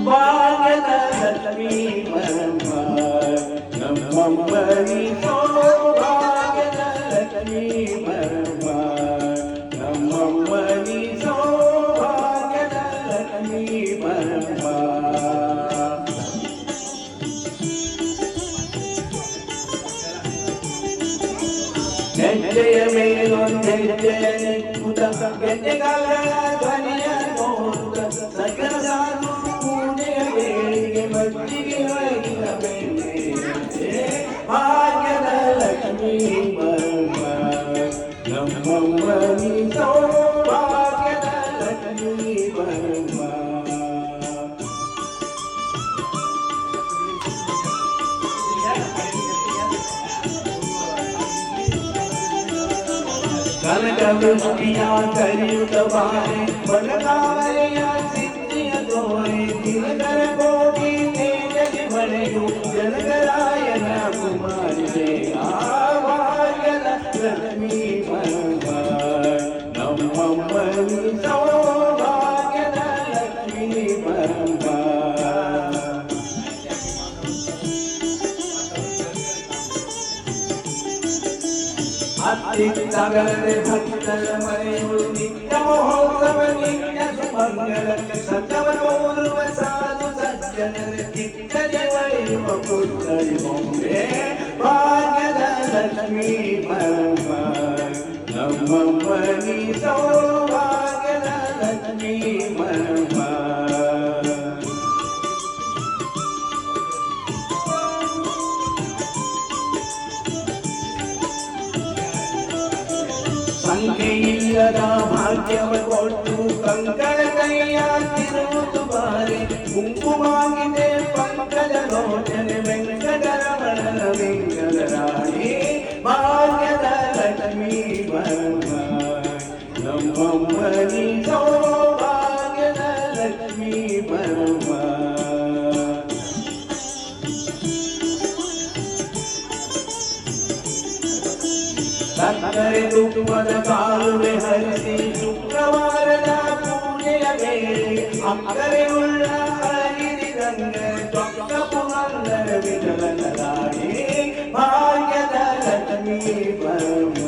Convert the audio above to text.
ಭಾಗ್ಯದ ಲಕ್ಷ್ಮೀ ಬರಮ್ಮ ನಮ್ಮಮ್ಮನಿ ಸೌಭಾಗ್ಯದ ಲಕ್ಷ್ಮೀ ಬರಮ್ಮ ನಮ್ಮಮ್ಮನಿ ಸೌಭಾಗ್ಯದ ಲಕ್ಷ್ಮೀ ಬರಮ್ಮ ಹೆಜ್ಜೆಯ ಮೇಲೊಂದೆಜ್ಜೆಯ ನಿಕ್ಕುತ ಗೆಜ್ಜೆಗಾರರ ಧ್ವನಿಯ ನೋಡುತ್ತ ಸಕಲ ಸಾಧು ಪೂಜೆಯ ವೇಳೆಗೆ ಮಜ್ಜಿಗೆ ಒಳಗಿನ ಬೆಣ್ಣೆ ಭಾಗ್ಯದ ಲಕ್ಷ್ಮೀ ಬರಮ್ಮ ನಮ್ಮಮ್ಮನಿ ಸೌಭಾಗ್ಯದ ಲಕ್ಷ್ಮೀ ಬರಮ್ಮ ಕನಕವೃಷ್ಟಿಯ ಕರಿಯುತ ಬಾರೆ ಬಲಗಾರೆಯ ಸಿದ್ಧಿಯ ತೋರೆ ದಿನಕರ ಕೋಟಿ ತೇಜಗೆ ಬಳೆಯು ಜನಗರಾಯನ ಕುಮಾರಿದೆ ಆ ಭಾಗ್ಯದ ಲಕ್ಷ್ಮೀ ಬರಮ್ಮ ನಮ್ಮಮ್ಮನಿ ಸೌಭಾಗ್ಯದ ಲಕ್ಷ್ಮೀ ಬರಮ್ಮ ಅತ್ತಿತ್ತಗಲದೆ ಭಕ್ತರ ಮನೆಯು ನಿತ್ಯ ಮಹೋತ್ಸವ ನಿತ್ಯ ಸುಮಂಗಲ ಸತ್ತವನೋರುವ ಸಾಧು ಸಜ್ಜನರ ಚಿತ್ತನೆ ಒಳೆಯುವ ಪುತ್ರಿ ಬೊಂಬೆ ಭಾಗ್ಯದ ಲಕ್ಷ್ಮೀ ಬರಮ್ಮ ನಮ್ಮಮ್ಮನಿ ಸೌಭಾಗ್ಯದ ಲಕ್ಷ್ಮೀ ಬರಮ್ಮ ಸಂಖ್ಯೆಯಿಲ್ಲದ ಭಾಗ್ಯವ ಕೊಟ್ಟು ಕಂಕಣ ಕೈಯ ತಿರುವುದು ಬಾರಿ ಕುಂಕುಮಾಗಿದೆ ಪಂಕಜ ಲೋಚನೆ ವೆಂಕಟರಮಣನ ವೆಂಕಟರಾಣಿ ಭಾಗ್ಯದ ಲಕ್ಷ್ಮೀ ಬರಮ್ಮ ನಮ್ಮಮ್ಮನಿ ಸೌಭಾಗ್ಯದ ಲಕ್ಷ್ಮೀ ಬರಮ್ಮ ಸಕ್ಕರೆ ತುಪ್ಪದ ಕಾಲುವೆ ಹರಿಸಿ ಶುಕ್ರವಾರದ ಪೂಜೆಯ ವೇಳೆ ಅಕ್ಕರೆ ಉಳ್ಳ ಹರಿದಂಗ ಚೊಕ್ಕ ಪುರಂದರ ವಿಠಲನ ರಾಣಿ ಭಾಗ್ಯದ ಲಕ್ಷ್ಮೀ ಬರಮ್ಮ